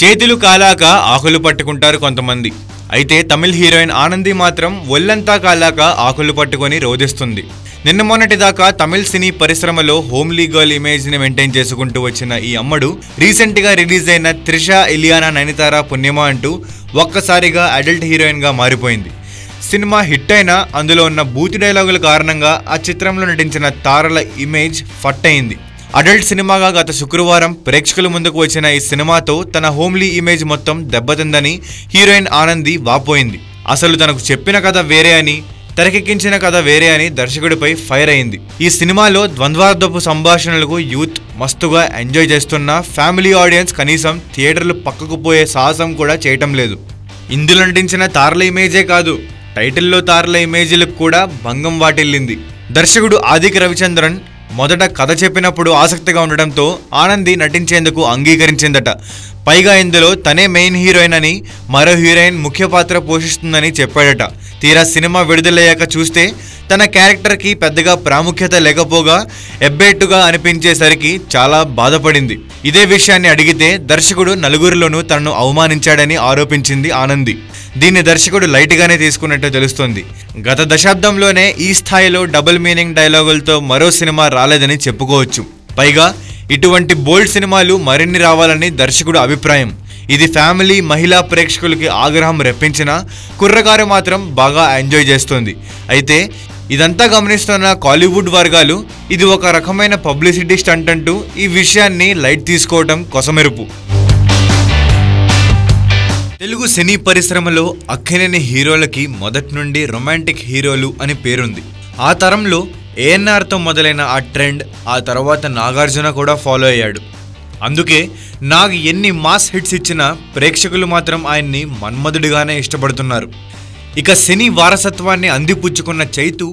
చేతులు కాలాక ఆకులు పట్టుకుంటారు కొంతమంది. అయితే తమిళ్ హీరోయిన్ ఆనంది మాత్రం ఒళ్ళంతా కాలాక ఆకులు పట్టుకొని రోదిస్తుంది. నిన్న మొన్నటిదాకా తమిళ్ సినీ పరిశ్రమలో హోమ్లీ గర్ల్ ఇమేజ్ ని మెయింటైన్ చేసుకుంటూ వచ్చిన ఈ అమ్మడు రీసెంట్ గా రిలీజ్ అయిన త్రిష, ఇలియానా, నయనతార, పుణ్యమా అంటూ ఒక్కసారిగా అడల్ట్ హీరోయిన్ గా మారిపోయింది. సినిమా హిట్ అయినా అందులో ఉన్న బూతి డైలాగుల కారణంగా ఆ చిత్రంలో నటించిన తారల ఇమేజ్ ఫట్ అయింది. అడల్ట్ సినిమాగా గత శుక్రవారం ప్రేక్షకుల ముందుకు వచ్చిన ఈ సినిమాతో తన హోమ్లీ ఇమేజ్ మొత్తం దెబ్బతిందని హీరోయిన్ ఆనంది వాపోయింది. అసలు తనకు చెప్పిన కథ వేరే అని, తెరకెక్కించిన కథ వేరే అని దర్శకుడిపై ఫైర్ అయింది. ఈ సినిమాలో ద్వంద్వార్థపు సంభాషణలకు యూత్ మస్తుగా ఎంజాయ్ చేస్తున్న ఫ్యామిలీ ఆడియన్స్ కనీసం థియేటర్లు పక్కకు పోయే సాహసం కూడా చేయటం లేదు. ఇందులో నటించిన తారల ఇమేజే కాదు, టైటిల్లో తారల ఇమేజ్లకు కూడా భంగం వాటిల్లింది. దర్శకుడు ఆదిక రవిచంద్రన్ మొదట కథ చెప్పినప్పుడు ఆసక్తిగా ఉండడంతో ఆనంది నటించేందుకు అంగీకరించిందట. పైగా ఇందులో తనే మెయిన్ హీరోయిన్ అని, మరో హీరోయిన్ ముఖ్య పాత్ర పోషిస్తుందని చెప్పాడట. తీరా సినిమా విడుదలయ్యాక చూస్తే తన క్యారెక్టర్కి పెద్దగా ప్రాముఖ్యత లేకపోగా ఎబ్బేట్టుగా అనిపించేసరికి చాలా బాధపడింది. ఇదే విషయాన్ని అడిగితే దర్శకుడు నలుగురిలోనూ తనను అవమానించాడని ఆరోపించింది ఆనంది. దీన్ని దర్శకుడు లైట్గానే తీసుకున్నట్టు తెలుస్తోంది. గత దశాబ్దంలోనే ఈ స్థాయిలో డబుల్ మీనింగ్ డైలాగులతో మరో సినిమా రాలేదని చెప్పుకోవచ్చు. పైగా ఇటువంటి బోల్డ్ సినిమాలు మరిన్ని రావాలని దర్శకుడు అభిప్రాయం. ఇది ఫ్యామిలీ, మహిళా ప్రేక్షకులకి ఆగ్రహం రెప్పించినా కుర్రకారు మాత్రం బాగా ఎంజాయ్ చేస్తోంది. అయితే ఇదంతా గమనిస్తున్న కాలీవుడ్ వర్గాలు ఇది ఒక రకమైన పబ్లిసిటీ స్టంట్ అంటూ ఈ విషయాన్ని లైట్ తీసుకోవడం కొసమెరుపు. తెలుగు సినీ పరిశ్రమలో అక్కినేని హీరోలకి మొదటి నుండి రొమాంటిక్ హీరోలు అని పేరుంది. ఆ తరంలో ఏఎన్ఆర్తో మొదలైన ఆ ట్రెండ్ ఆ తర్వాత నాగార్జున కూడా ఫాలో అయ్యాడు. అందుకే నాగ్ ఎన్ని మాస్ హిట్స్ ఇచ్చినా ప్రేక్షకులు మాత్రం ఆయన్ని మన్మధుడిగానే ఇష్టపడుతున్నారు. ఇక సినీ వారసత్వాన్ని అందిపుచ్చుకున్న చైతు